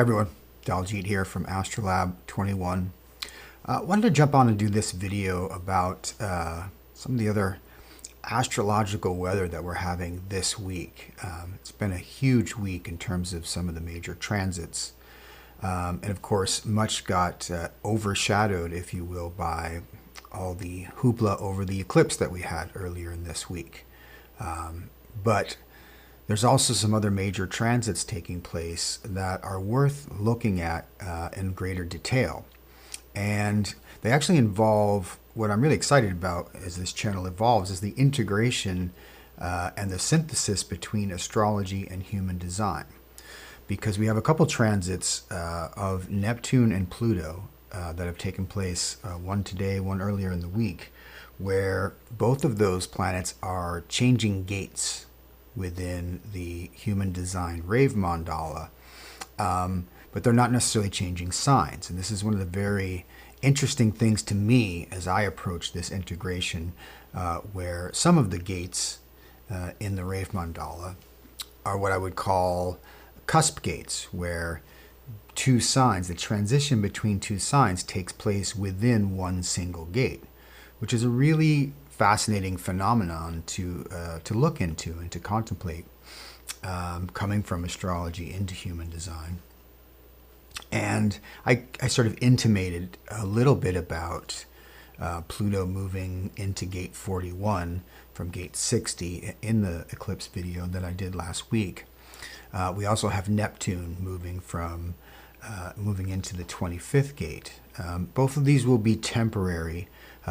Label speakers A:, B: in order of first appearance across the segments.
A: Everyone, Daljit here from Astrolab 21. Wanted to jump on and do this video about some of the other astrological weather that we're having this week. It's been a huge week in terms of some of the major transits. And of course, much got overshadowed, if you will, by all the hoopla over the eclipse that we had earlier in this week. But there's also some other major transits taking place that are worth looking at in greater detail. And they actually involve, what I'm really excited about as this channel evolves, is the integration and the synthesis between astrology and human design. Because we have a couple transits of Neptune and Pluto that have taken place, one today, one earlier in the week, where both of those planets are changing gates within the human design rave mandala, but they're not necessarily changing signs. And this is one of the very interesting things to me as I approach this integration, where some of the gates in the rave mandala are what I would call cusp gates, where two signs, the transition between two signs takes place within one single gate, which is a really fascinating phenomenon to look into and to contemplate, coming from astrology into human design. And I sort of intimated a little bit about Pluto moving into gate 41 from gate 60 in the eclipse video that I did last week. We also have Neptune moving into the 25th gate. Both of these will be temporary,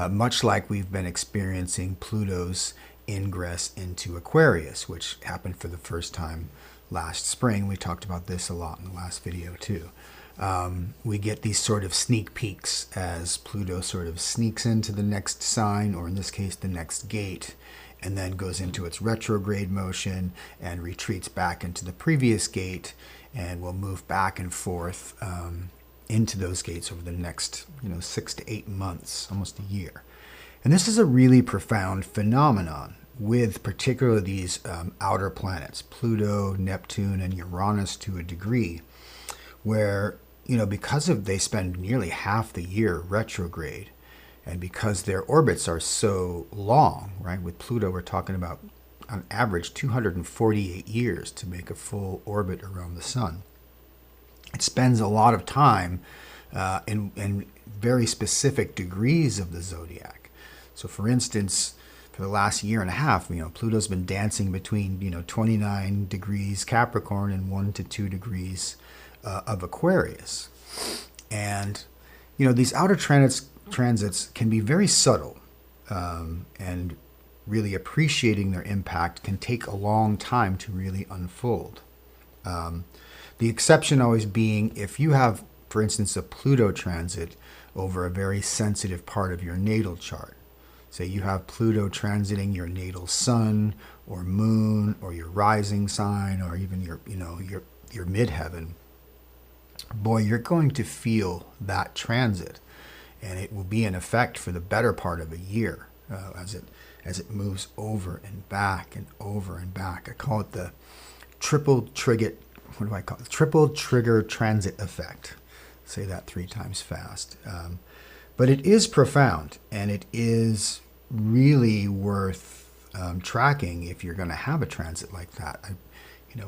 A: much like we've been experiencing Pluto's ingress into Aquarius, which happened for the first time last spring. We talked about this a lot in the last video too. We get these sort of sneak peeks as Pluto sort of sneaks into the next sign, or in this case the next gate, and then goes into its retrograde motion and retreats back into the previous gate, and will move back and forth into those gates over the next 6 to 8 months, almost a year. And this is a really profound phenomenon with particularly these outer planets, Pluto, Neptune, and Uranus to a degree, where because they spend nearly half the year retrograde, and because their orbits are so long, right? With Pluto, we're talking about on average 248 years to make a full orbit around the sun. It spends a lot of time in very specific degrees of the zodiac. So for instance, for the last year and a half, Pluto's been dancing between 29 degrees Capricorn and 1 to 2 degrees of Aquarius. And these outer transits can be very subtle, and really appreciating their impact can take a long time to really unfold. The exception always being if you have, for instance, a Pluto transit over a very sensitive part of your natal chart. Say you have Pluto transiting your natal sun or moon or your rising sign or even your midheaven. Boy, you're going to feel that transit, and it will be in effect for the better part of a year as it moves over and back and over and back. I call it the triple trigger transit effect. Say that 3 times fast. But it is profound, and it is really worth tracking if you're going to have a transit like that.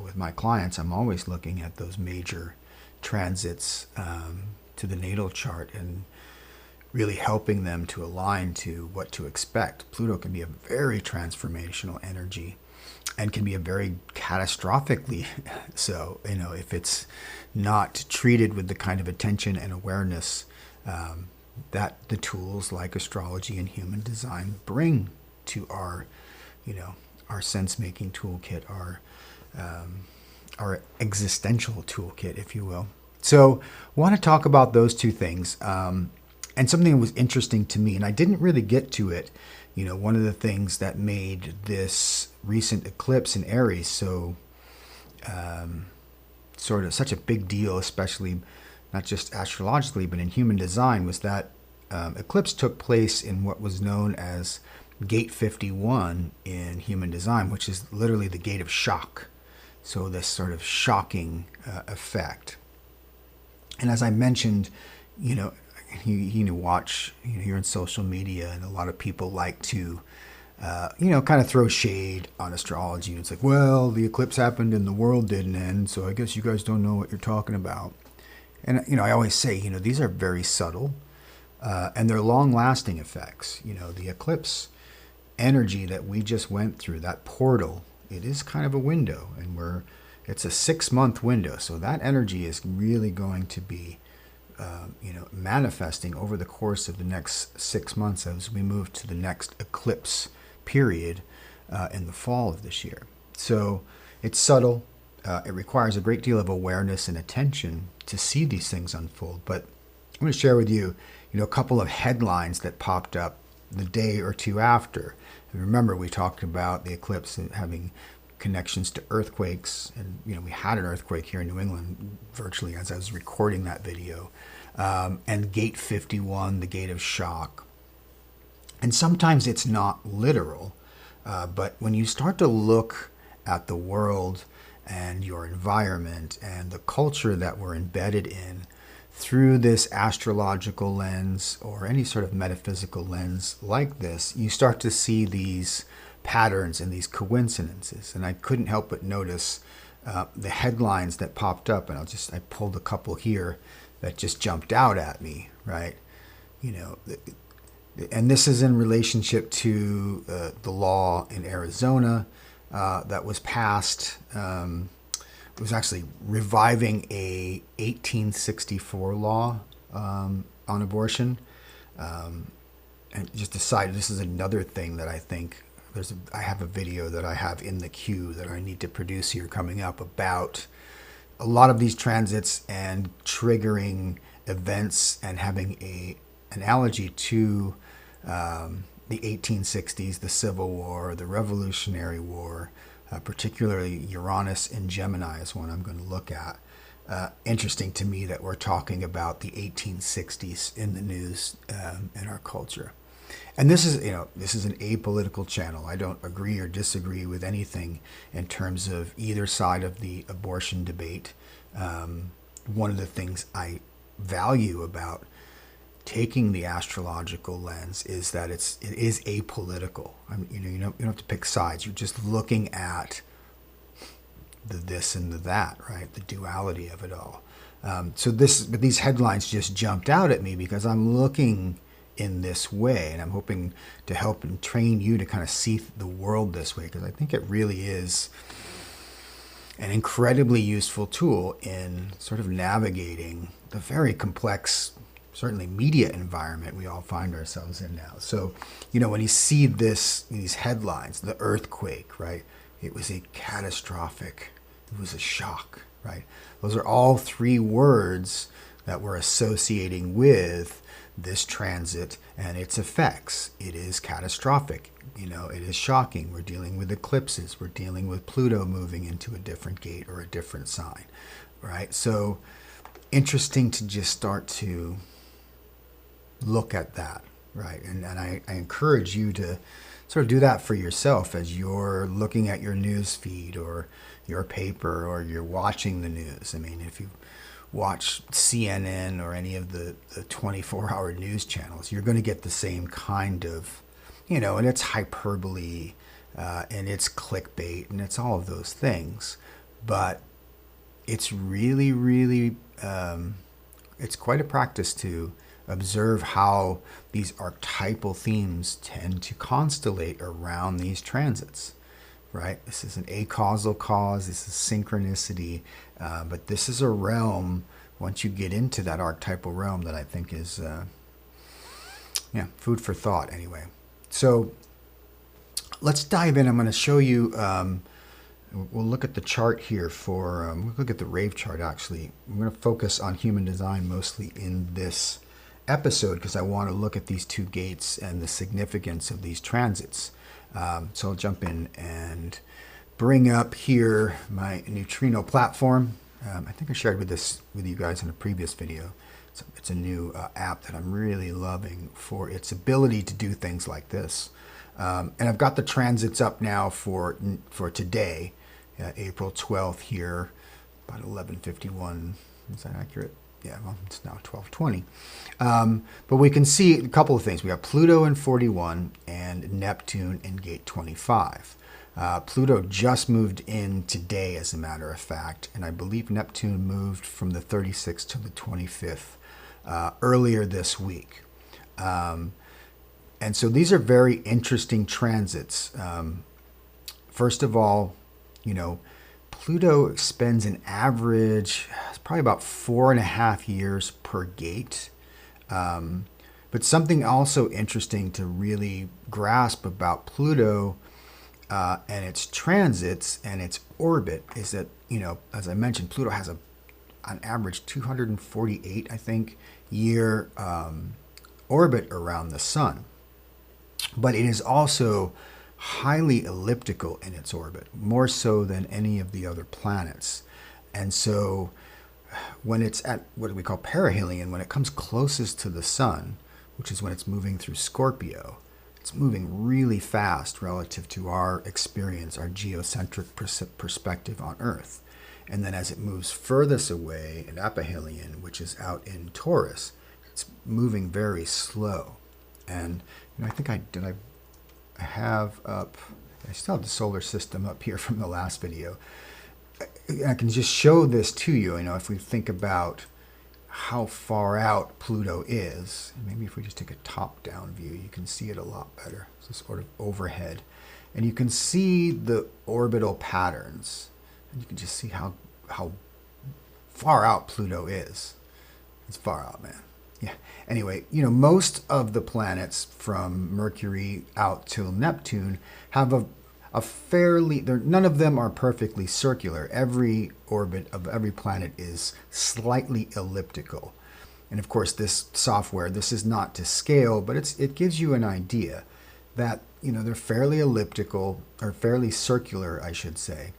A: With my clients, I'm always looking at those major transits to the natal chart and really helping them to align to what to expect. Pluto can be a very transformational energy and can be a very catastrophically so, if it's not treated with the kind of attention and awareness that the tools like astrology and human design bring to our sense-making toolkit, our existential toolkit, if you will. So I want to talk about those two things. And something that was interesting to me, and I didn't really get to it, one of the things that made this recent eclipse in Aries so sort of such a big deal, especially not just astrologically, but in human design, was that eclipse took place in what was known as gate 51 in human design, which is literally the gate of shock. So this sort of shocking effect. And as I mentioned, you know, you watch, you're in social media, and a lot of people like to, kind of throw shade on astrology. It's like, well, the eclipse happened and the world didn't end, so I guess you guys don't know what you're talking about. And, I always say, these are very subtle, and they're long-lasting effects. The eclipse energy that we just went through, that portal, it is kind of a window, and it's a 6-month window. So that energy is really going to be, manifesting over the course of the next 6 months as we move to the next eclipse period in the fall of this year. So it's subtle. It requires a great deal of awareness and attention to see these things unfold. But I'm going to share with you, a couple of headlines that popped up the day or two after. And remember, we talked about the eclipse having connections to earthquakes, and we had an earthquake here in New England virtually as I was recording that video, and gate 51, the gate of shock. And sometimes it's not literal, but when you start to look at the world and your environment and the culture that we're embedded in through this astrological lens or any sort of metaphysical lens like this, you start to see these patterns and these coincidences. And I couldn't help but notice the headlines that popped up, and I pulled a couple here that just jumped out at me, right? And this is in relationship to the law in Arizona that was passed. It was actually reviving a 1864 law on abortion. And just decided this is another thing that I think I have a video that I have in the queue that I need to produce here coming up about a lot of these transits and triggering events and having a analogy to the 1860s, the Civil War, the Revolutionary War, particularly Uranus in Gemini is one I'm going to look at. Interesting to me that we're talking about the 1860s in the news in our culture. And this is an apolitical channel. I don't agree or disagree with anything in terms of either side of the abortion debate. One of the things I value about taking the astrological lens is that it is apolitical. You don't have to pick sides. You're just looking at the this and the that, right? The duality of it all. But these headlines just jumped out at me because I'm looking in this way, and I'm hoping to help and train you to kind of see the world this way, because I think it really is an incredibly useful tool in sort of navigating the very complex, certainly media environment we all find ourselves in now. So, when you see these headlines, the earthquake, right? It was a catastrophic, it was a shock, right? Those are all three words that we're associating with this transit and its effects. It is catastrophic. It is shocking. We're dealing with eclipses. We're dealing with Pluto moving into a different gate or a different sign, right? So interesting to just start to look at that, right? And I encourage you to sort of do that for yourself as you're looking at your news feed or your paper or you're watching the news. I mean, if you watch CNN or any of the 24-hour news channels, you're going to get the same kind of, and it's hyperbole and it's clickbait and it's all of those things. But it's really, really, it's quite a practice to observe how these archetypal themes tend to constellate around these transits. Right? This is an acausal cause, this is synchronicity, but this is a realm, once you get into that archetypal realm, that I think is, food for thought anyway. So let's dive in. I'm going to show you, we'll look at the chart here we'll look at the rave chart actually. I'm going to focus on human design mostly in this episode because I want to look at these two gates and the significance of these transits. So I'll jump in and bring up here my neutrino platform. I think I shared with you guys in a previous video. It's a new app that I'm really loving for its ability to do things like this. And I've got the transits up now for today, April 12th here, about 11:51. Is that accurate? yeah, well, it's now 12:20. But we can see a couple of things. We have Pluto in 41 and Neptune in gate 25. Pluto just moved in today, as a matter of fact, and I believe Neptune moved from the 36th to the 25th earlier this week. And so these are very interesting transits. First of all, Pluto spends an average, it's probably about 4.5 years per gate. But something also interesting to really grasp about Pluto and its transits and its orbit is that, as I mentioned, Pluto has on average 248, I think, year orbit around the sun. But it is also highly elliptical in its orbit, more so than any of the other planets. And so when it's at what we call perihelion, when it comes closest to the sun, which is when it's moving through Scorpio, it's moving really fast relative to our experience, our geocentric perspective on Earth. And then as it moves furthest away in aphelion, which is out in Taurus, it's moving very slow. And I think I have up, I still have the solar system up here from the last video. I can just show this to you, if we think about how far out Pluto is. Maybe if we just take a top-down view, you can see it a lot better. So sort of overhead. And you can see the orbital patterns. And you can just see how far out Pluto is. It's far out, man. Yeah. Anyway, most of the planets from Mercury out till Neptune have a fairly, none of them are perfectly circular. Every orbit of every planet is slightly elliptical. And of course, this software, this is not to scale, but it gives you an idea that, they're fairly elliptical, or fairly circular, I should say.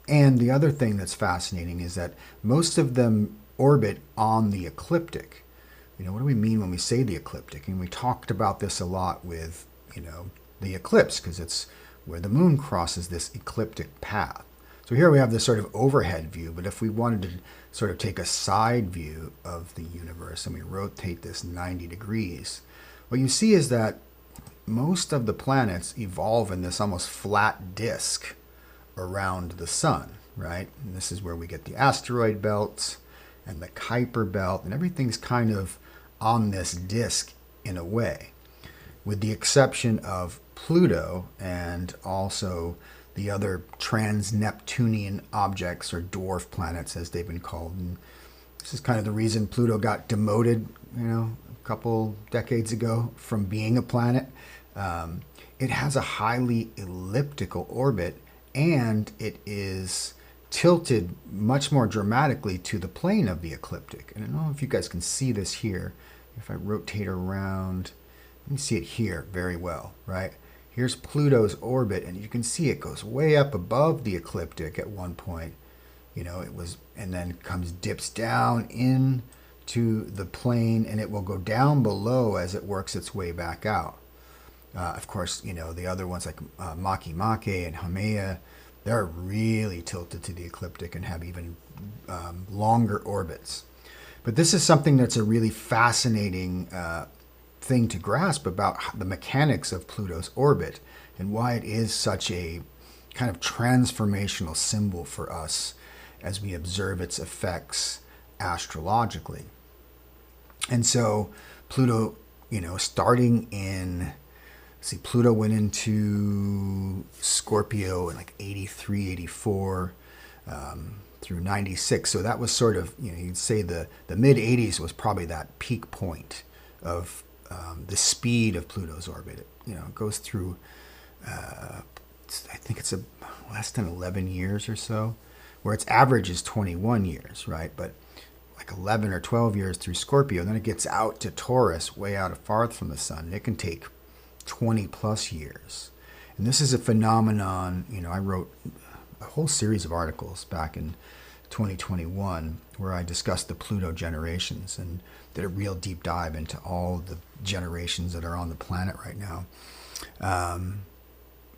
A: And the other thing that's fascinating is that most of them orbit on the ecliptic. What do we mean when we say the ecliptic? And we talked about this a lot with, the eclipse, because it's where the moon crosses this ecliptic path. So here we have this sort of overhead view, but if we wanted to sort of take a side view of the universe and we rotate this 90 degrees, what you see is that most of the planets evolve in this almost flat disk around the sun, right? And this is where we get the asteroid belts and the Kuiper belt, and everything's kind of on this disk in a way, with the exception of Pluto and also the other trans-Neptunian objects, or dwarf planets as they've been called. And this is kind of the reason Pluto got demoted, a couple decades ago from being a planet. It has a highly elliptical orbit, and it is tilted much more dramatically to the plane of the ecliptic. And I don't know if you guys can see this here. If I rotate around, you can see it here very well, right? Here's Pluto's orbit, and you can see it goes way up above the ecliptic at one point. And then dips down into the plane, and it will go down below as it works its way back out. Of course, the other ones like Makemake and Haumea, they're really tilted to the ecliptic and have even longer orbits. But this is something that's a really fascinating thing to grasp about the mechanics of Pluto's orbit and why it is such a kind of transformational symbol for us as we observe its effects astrologically. And so Pluto, starting in, Pluto went into Scorpio in like 83, 84, through 96. So that was sort of, you'd say the mid 80s was probably that peak point of the speed of Pluto's orbit. It goes through, I think it's less than 11 years or so, where its average is 21 years, right? But like 11 or 12 years through Scorpio, then it gets out to Taurus, way out far from the sun. It can take 20 plus years. And this is a phenomenon, I wrote a whole series of articles back in 2021 where I discussed the Pluto generations and did a real deep dive into all the generations that are on the planet right now.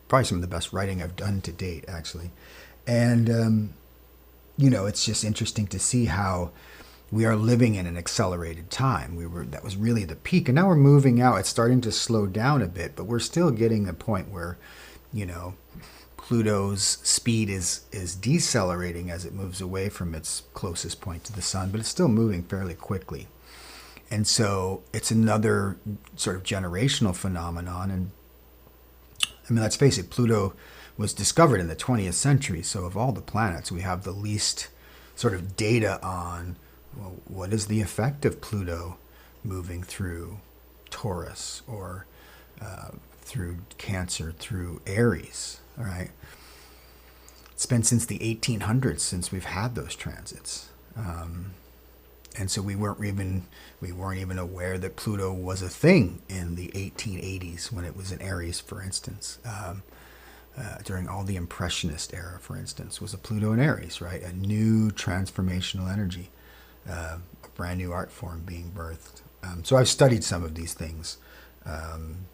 A: Probably some of the best writing I've done to date, actually. And, it's just interesting to see how we are living in an accelerated time. That was really the peak, and now we're moving out. It's starting to slow down a bit, but we're still getting a point where, you know, Pluto's speed is decelerating as it moves away from its closest point to the sun, but it's still moving fairly quickly. And so it's another sort of generational phenomenon. And I mean, let's face it, Pluto was discovered in the 20th century. So of all the planets, we have the least sort of data on, well, what is the effect of Pluto moving through Taurus or through Cancer, through Aries, all right? It's been since the 1800s since we've had those transits. And so we weren't even aware that Pluto was a thing in the 1880s when it was in Aries, for instance. During all the Impressionist era, for instance, was a Pluto in Aries, right? A new transformational energy, a brand new art form being birthed. So I've studied some of these things, and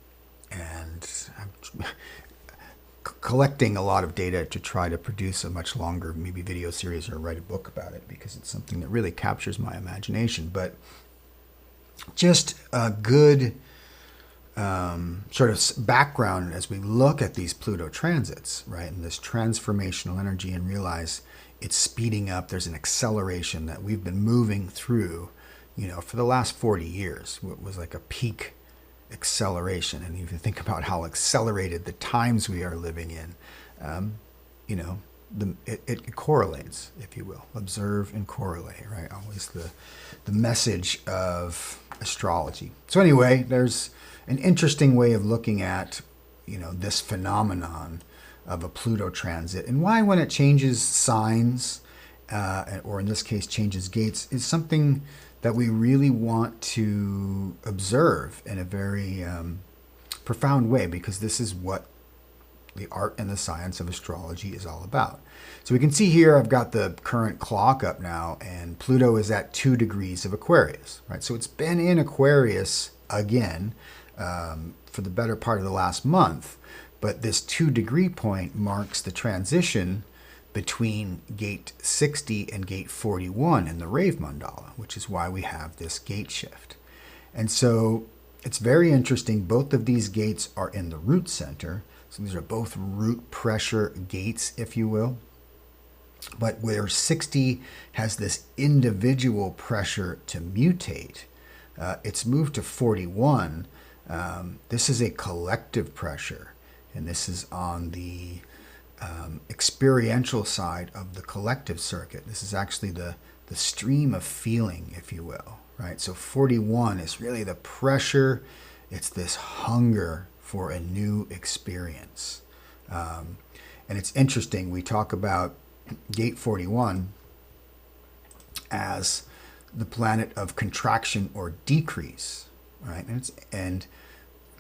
A: I'm collecting a lot of data to try to produce a much longer, maybe video series or write a book about it, because it's something that really captures my imagination. But just a good sort of background as we look at these Pluto transits, right, and this transformational energy, and realize it's speeding up. There's an acceleration that we've been moving through, you know, for the last 40 years. It was like a peak acceleration. And if you think about how accelerated the times we are living in, you know, it correlates, if you will. Observe and correlate, right? Always the message of astrology. So anyway, there's an interesting way of looking at, you know, this phenomenon of a Pluto transit, and why when it changes signs, or in this case changes gates, is something that we really want to observe in a very profound way, because this is what the art and the science of astrology is all about. So we can see here, I've got the current clock up now, and Pluto is at 2 degrees of Aquarius, right? So it's been in Aquarius again for the better part of the last month, but this 2-degree point marks the transition between gate 60 and gate 41 in the Rave Mandala, which is why we have this gate shift. And so it's very interesting. Both of these gates are in the root center. So these are both root pressure gates, if you will. But where 60 has this individual pressure to mutate, it's moved to 41. This is a collective pressure, and this is on the experiential side of the collective circuit. This is actually the stream of feeling, if you will, right? So 41 is really the pressure. It's this hunger for a new experience. And it's interesting, we talk about gate 41 as the planet of contraction or decrease, right? And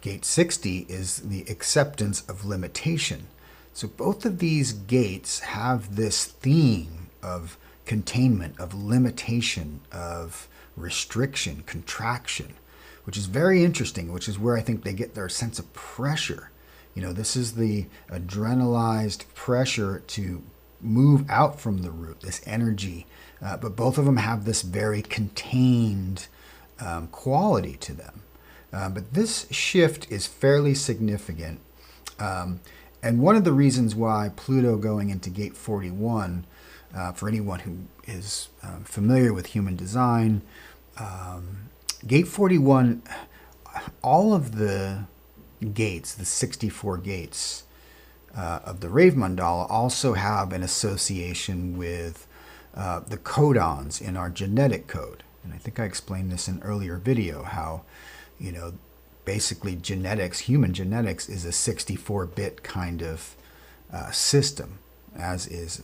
A: gate 60 is the acceptance of limitation. So both of these gates have this theme of containment, of limitation, of restriction, contraction, which is very interesting, which is where I think they get their sense of pressure. You know, this is the adrenalized pressure to move out from the root, this energy. But both of them have this very contained quality to them. But this shift is fairly significant. And one of the reasons why Pluto going into gate 41, for anyone who is familiar with human design, gate 41, all of the gates, the 64 gates of the Rave Mandala, also have an association with the codons in our genetic code. And I think I explained this in an earlier video, how, you know, basically genetics, human genetics, is a 64-bit kind of system, as is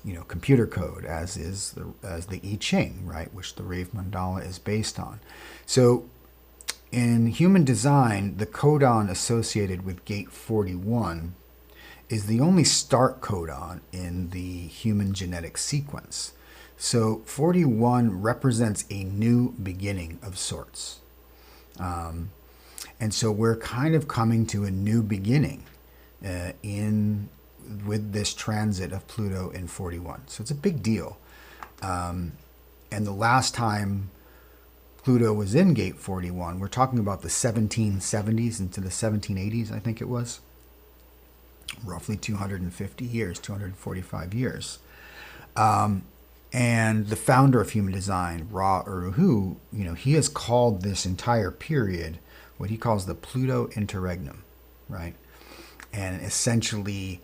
A: you know, computer code, as the I Ching, right, which the Rave Mandala is based on. So in human design, the codon associated with gate 41 is the only start codon in the human genetic sequence. So 41 represents a new beginning of sorts. And so we're kind of coming to a new beginning with this transit of Pluto in 41. So it's a big deal. And the last time Pluto was in gate 41, we're talking about the 1770s into the 1780s, I think it was. Roughly 250 years, 245 years. And the founder of human design, Ra Uru Hu, he has called this entire period what he calls the Pluto interregnum, right? And essentially,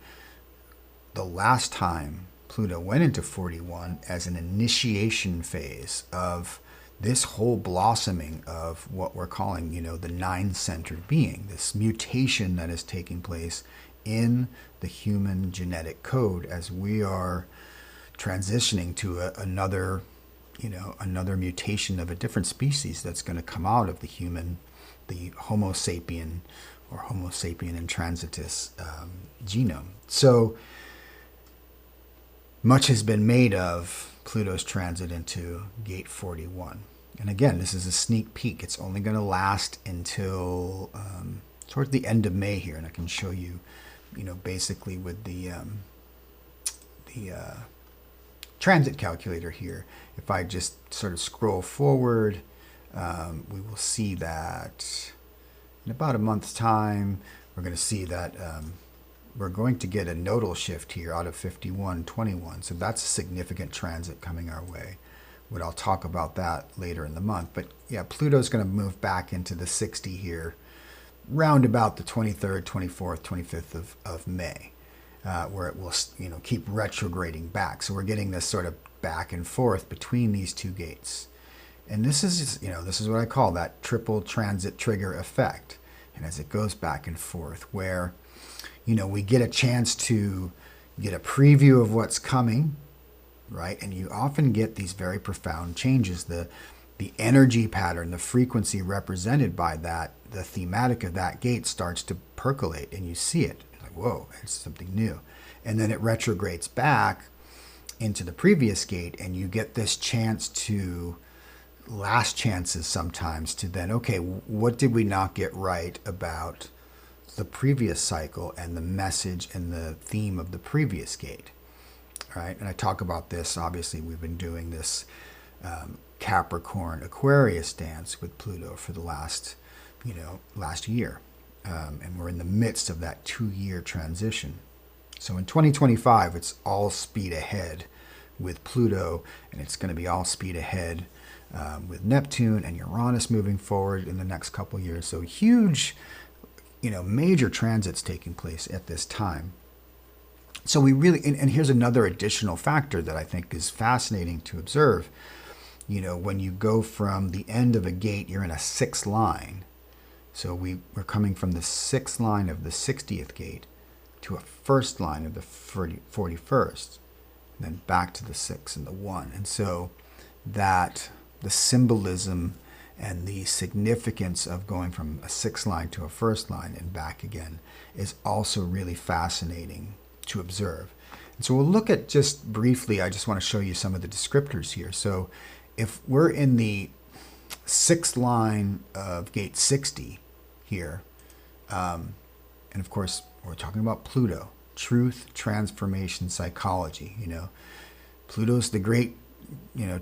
A: the last time Pluto went into 41 as an initiation phase of this whole blossoming of what we're calling, the nine-centered being, this mutation that is taking place in the human genetic code as we are transitioning to another mutation of a different species that's going to come out of the Homo sapien or Homo sapien intransitus genome. So much has been made of Pluto's transit into gate 41. And again, this is a sneak peek. It's only going to last until towards the end of May here, and I can show you, basically with the transit calculator here. If I just sort of scroll forward, we will see that in about a month's time, we're going to see that we're going to get a nodal shift here out of 5121. So that's a significant transit coming our way. But I'll talk about that later in the month. But yeah, Pluto's going to move back into the 60 here, round about the 23rd, 24th, 25th of May. Where it will, keep retrograding back. So we're getting this sort of back and forth between these two gates. And this is what I call that triple transit trigger effect. And as it goes back and forth, where, we get a chance to get a preview of what's coming, right? And you often get these very profound changes. The energy pattern, the frequency represented by that, the thematic of that gate starts to percolate, and you see it. Whoa, it's something new. And then it retrogrades back into the previous gate, and you get this chance to, last chances sometimes, to then, okay, what did we not get right about the previous cycle and the message and the theme of the previous gate, right? And I talk about this, obviously we've been doing this Capricorn Aquarius dance with Pluto for the last year. And we're in the midst of that 2-year transition. So in 2025, it's all speed ahead with Pluto, and it's going to be all speed ahead with Neptune and Uranus moving forward in the next couple years. So huge, major transits taking place at this time. So we really, and here's another additional factor that I think is fascinating to observe. When you go from the end of a gate, you're in a sixth line. So we're coming from the sixth line of the 60th gate to a first line of the 41st, and then back to the 6 and the 1. And so that the symbolism and the significance of going from a sixth line to a first line and back again is also really fascinating to observe. And so we'll look at, just briefly, I just want to show you some of the descriptors here. So if we're in the sixth line of gate 60 here, and of course we're talking about Pluto, truth, transformation, psychology. Pluto's the great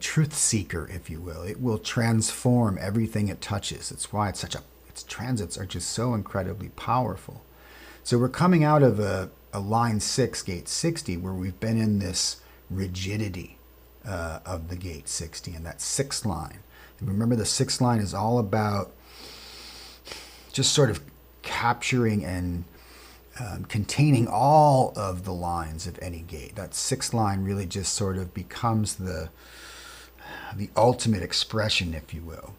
A: truth seeker, if you will. It will transform everything it touches. It's why its transits are just so incredibly powerful. So we're coming out of a line 6, gate 60, where we've been in this rigidity of the gate 60 and that sixth line. And remember, the sixth line is all about just sort of capturing and containing all of the lines of any gate. That sixth line really just sort of becomes the ultimate expression, if you will.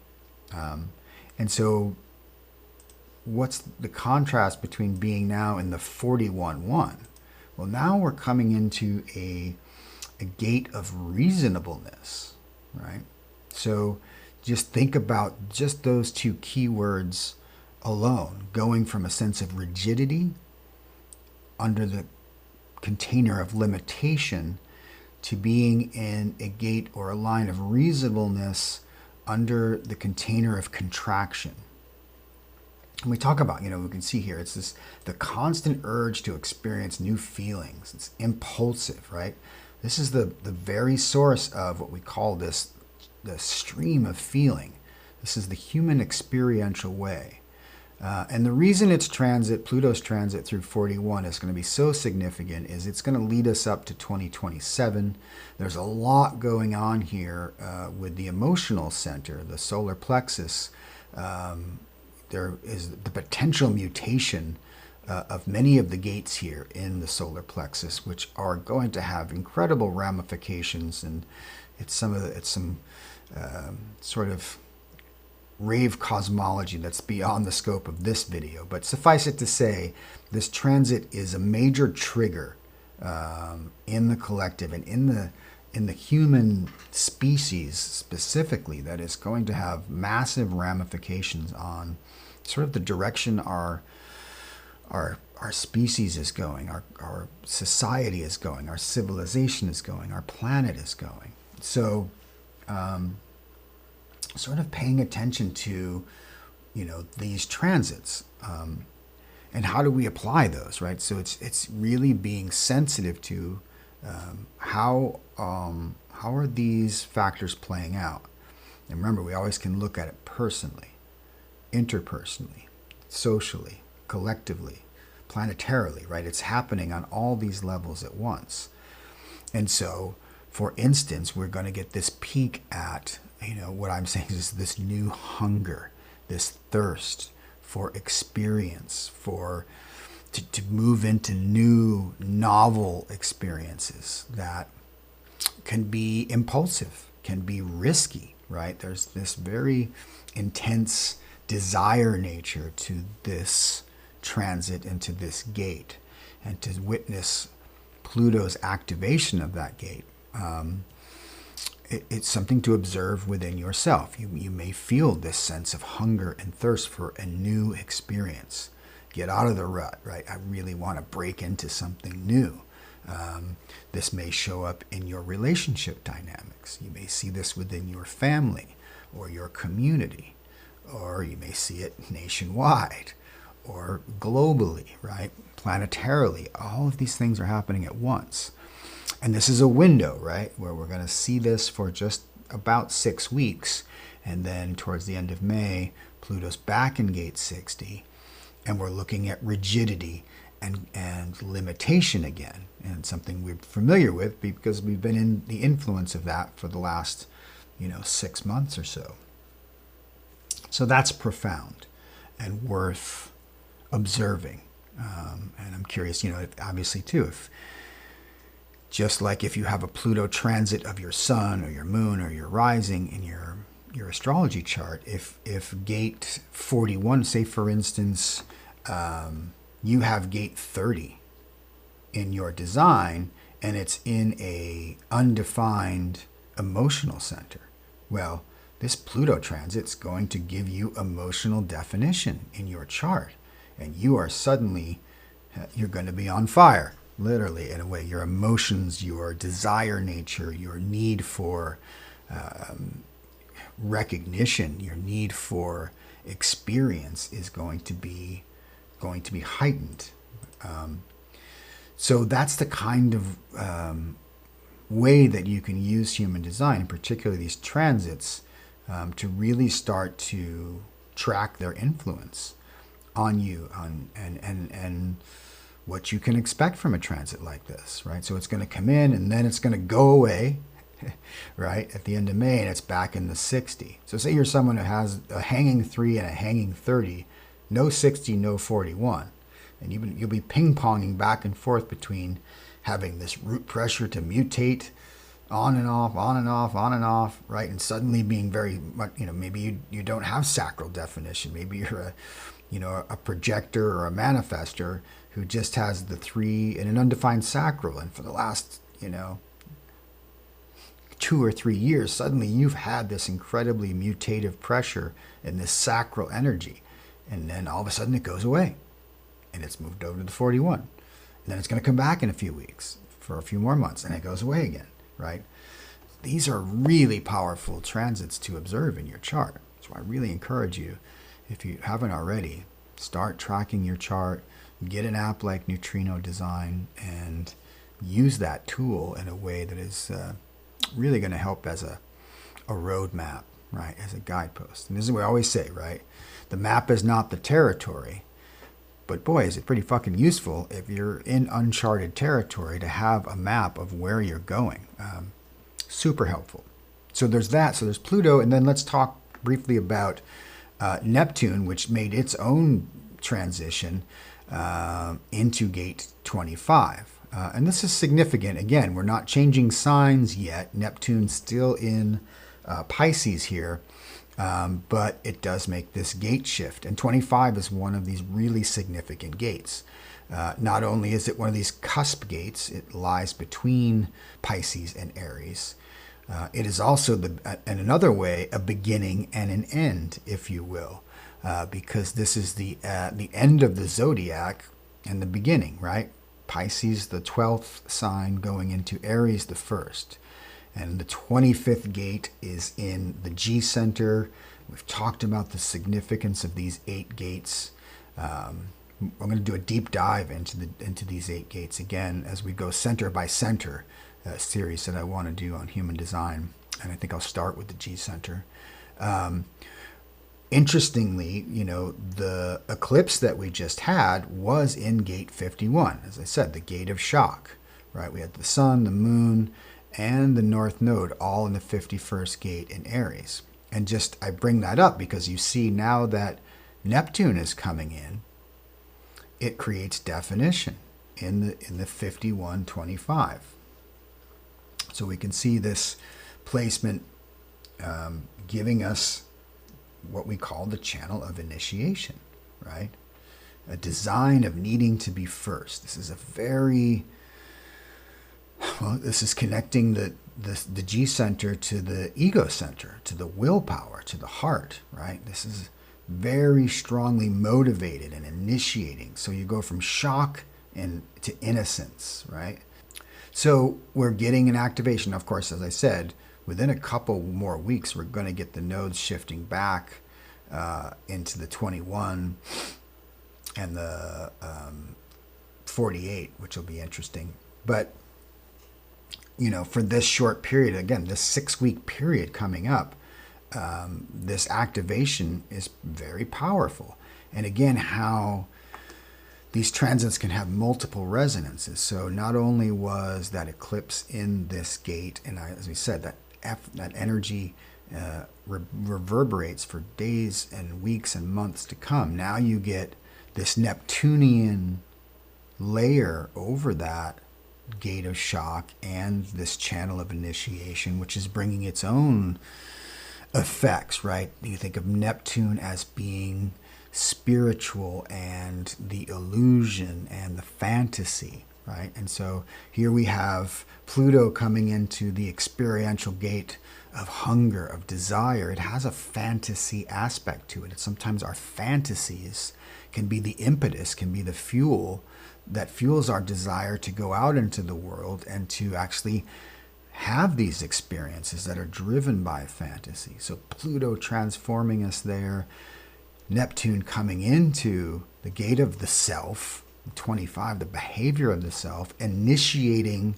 A: And so what's the contrast between being now in the 41-1? Well, now we're coming into a gate of reasonableness, right? So just think about just those two keywords alone, going from a sense of rigidity under the container of limitation to being in a gate or a line of reasonableness under the container of contraction. And we talk about, we can see here, it's the constant urge to experience new feelings. It's impulsive, right? This is the very source of what we call this the stream of feeling. This is the human experiential way. And the reason Pluto's transit through 41 is going to be so significant is it's going to lead us up to 2027. There's a lot going on here with the emotional center, the solar plexus. There is the potential mutation of many of the gates here in the solar plexus, which are going to have incredible ramifications, and it's some sort of rave cosmology that's beyond the scope of this video. But suffice it to say, this transit is a major trigger in the collective and in the human species specifically, that is going to have massive ramifications on sort of the direction our species is going, our society is going, our civilization is going, our planet is going. So sort of paying attention to, these transits, and how do we apply those, right? So it's really being sensitive to how are these factors playing out. And remember, we always can look at it personally, interpersonally, socially, collectively, planetarily, right? It's happening on all these levels at once. And so, for instance, we're going to get this peak at, what I'm saying is this new hunger, this thirst for experience, to move into new, novel experiences that can be impulsive, can be risky, right? There's this very intense desire nature to this transit into this gate, and to witness Pluto's activation of that gate. It's something to observe within yourself. You may feel this sense of hunger and thirst for a new experience. Get out of the rut, right? I really want to break into something new. This may show up in your relationship dynamics. You may see this within your family or your community, or you may see it nationwide or globally, right? Planetarily. All of these things are happening at once. And this is a window, right, where we're going to see this for just about 6 weeks. And then towards the end of May, Pluto's back in gate 60. And we're looking at rigidity and limitation again. And something we're familiar with because we've been in the influence of that for the last, 6 months or so. So that's profound and worth observing. And I'm curious, obviously too, if just like if you have a Pluto transit of your sun or your moon or your rising in your astrology chart, if gate 41, say for instance, you have gate 30 in your design and it's in a undefined emotional center, well, this Pluto transit's going to give you emotional definition in your chart, and you are suddenly, you're going to be on fire. Literally, in a way, your emotions, your desire nature, your need for recognition, your need for experience is going to be heightened. So that's the kind of way that you can use human design, particularly these transits, to really start to track their influence on you, and what you can expect from a transit like this, right? So it's going to come in and then it's going to go away, right, at the end of May, and it's back in the 60. So say you're someone who has a hanging 3 and a hanging 30, no 60, no 41. And you'll be ping-ponging back and forth between having this root pressure to mutate on and off, on and off, on and off, right? And suddenly being very much, maybe you don't have sacral definition. Maybe you're a projector or a manifester who just has the 3 in an undefined sacral. And for the last, 2 or 3 years, suddenly you've had this incredibly mutative pressure in this sacral energy. And then all of a sudden it goes away. And it's moved over to the 41. And then it's going to come back in a few weeks for a few more months. And it goes away again, right? These are really powerful transits to observe in your chart. So I really encourage you, if you haven't already, start tracking your chart, get an app like Neutrino Design, and use that tool in a way that is really going to help as a a roadmap, right, as a guidepost. And this is what I always say, right? The map is not the territory. But boy, is it pretty fucking useful if you're in uncharted territory to have a map of where you're going. Super helpful. So there's that. So there's Pluto. And then let's talk briefly about Neptune, which made its own transition into gate 25. And this is significant. Again, we're not changing signs yet. Neptune's still in Pisces here. But it does make this gate shift. And 25 is one of these really significant gates. Not only is it one of these cusp gates, it lies between Pisces and Aries. It is also, in another way, a beginning and an end, if you will, because this is the end of the zodiac and the beginning, right? Pisces, the 12th sign, going into Aries, the 1st. And the 25th gate is in the G center. We've talked about the significance of these 8 gates. I'm going to do a deep dive into these 8 gates again as we go center by center, a series that I want to do on human design. And I think I'll start with the G center. Interestingly, you know, the eclipse that we just had was in gate 51. As I said, the gate of shock, right? We had the sun, the moon, and the North Node all in the 51st gate in Aries. And just, I bring that up because you see now that Neptune is coming in, it creates definition in the 51-25. So we can see this placement giving us what we call the channel of initiation, right? A design of needing to be first. This is a very... Well, this is connecting the G center to the ego center, to the willpower, to the heart, right? This is very strongly motivated and initiating. So you go from shock to innocence, right? So we're getting an activation. Of course, as I said, within a couple more weeks, we're going to get the nodes shifting back into the 21 and the 48, which will be interesting. But you know, for this short period, again, this 6-week period coming up, this activation is very powerful. And again, how these transits can have multiple resonances. So not only was that eclipse in this gate, and as we said, that energy reverberates for days and weeks and months to come. Now you get this Neptunian layer over that gate of shock and this channel of initiation, which is bringing its own effects, right? You think of Neptune as being spiritual and the illusion and the fantasy, right? And so here we have Pluto coming into the experiential gate of hunger, of desire. It has a fantasy aspect to it. Sometimes our fantasies can be the impetus, can be the fuel that fuels our desire to go out into the world and to actually have these experiences that are driven by fantasy. So Pluto transforming us there, Neptune coming into the gate of the self, 25, the behavior of the self, initiating,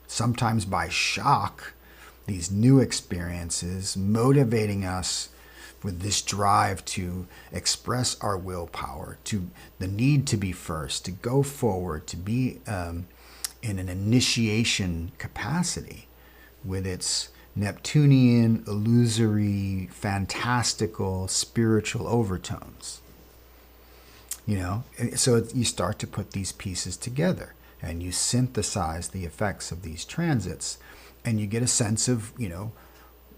A: sometimes by shock, these new experiences, motivating us with this drive to express our willpower, to the need to be first, to go forward, to be in an initiation capacity with its Neptunian, illusory, fantastical, spiritual overtones. You know, so you start to put these pieces together and you synthesize the effects of these transits and you get a sense of, you know,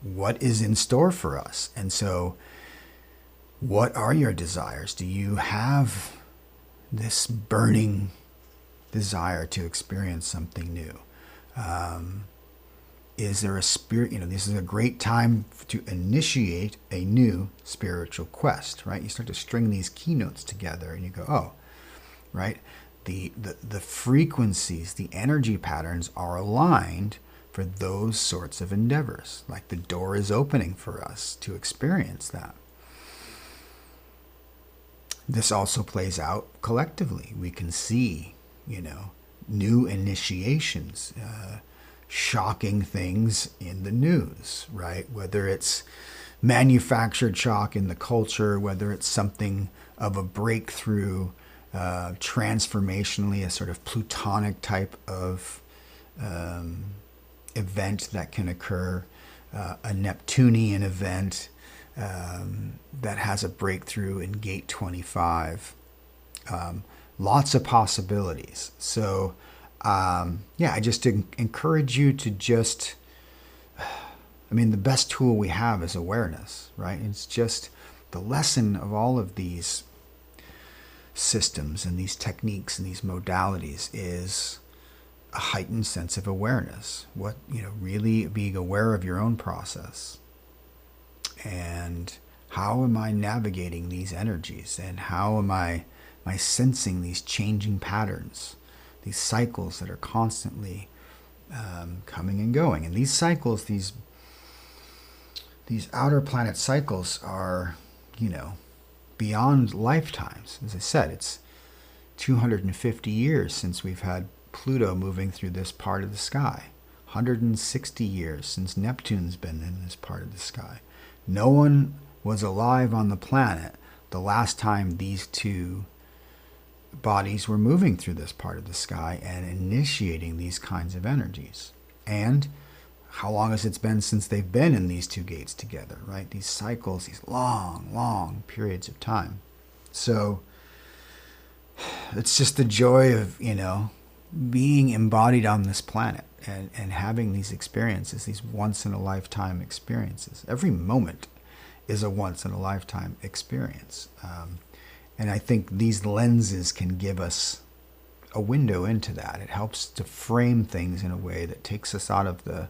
A: what is in store for us. And so what are your desires? Do you have this burning desire to experience something new? Is there a spirit, you know, this is a great time to initiate a new spiritual quest, right? You start to string these keynotes together and you go, oh, right? The frequencies, the energy patterns are aligned for those sorts of endeavors. Like the door is opening for us to experience that. This also plays out collectively. We can see, you know, new initiations, shocking things in the news, right? Whether it's manufactured shock in the culture, whether it's something of a breakthrough, transformationally, a sort of plutonic type of event that can occur, a Neptunian event that has a breakthrough in gate 25. Lots of possibilities. So, yeah, I just encourage you to just, I mean, the best tool we have is awareness, right? It's just the lesson of all of these systems and these techniques and these modalities is a heightened sense of awareness. What, really being aware of your own process. And how am I navigating these energies? And how am I sensing these changing patterns, these cycles that are constantly coming and going? And these cycles, these outer planet cycles are, beyond lifetimes. As I said, it's 250 years since we've had Pluto moving through this part of the sky. 160 years since Neptune's been in this part of the sky. No one was alive on the planet the last time these two bodies were moving through this part of the sky and initiating these kinds of energies. And how long has it been since they've been in these two gates together, right? These cycles, these long, long periods of time. So it's just the joy of, being embodied on this planet and having these experiences, these once-in-a-lifetime experiences. Every moment is a once-in-a-lifetime experience. And I think these lenses can give us a window into that. It helps to frame things in a way that takes us out of the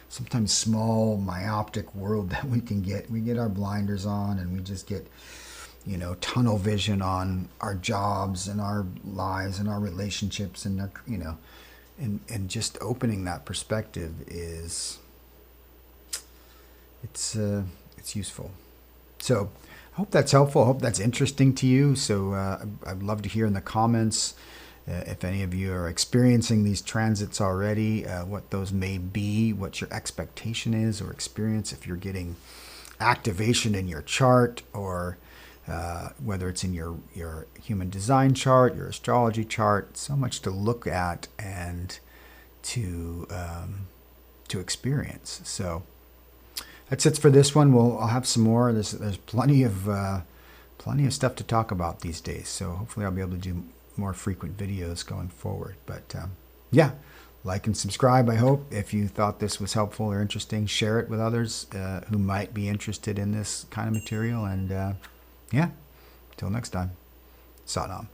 A: sometimes small, myopic world that we can get. We get our blinders on and we just get, tunnel vision on our jobs and our lives and our relationships and, and just opening that perspective is, it's useful. So I hope that's helpful. I hope that's interesting to you. So I'd love to hear in the comments if any of you are experiencing these transits already, what those may be, what your expectation is or experience, if you're getting activation in your chart or whether it's in your human design chart, your astrology chart. So much to look at and to experience. So that's it for this one. I'll have some more. There's plenty of stuff to talk about these days. So hopefully I'll be able to do more frequent videos going forward. But yeah, like and subscribe, I hope. If you thought this was helpful or interesting, share it with others who might be interested in this kind of material. And yeah, until next time, Sat Nam.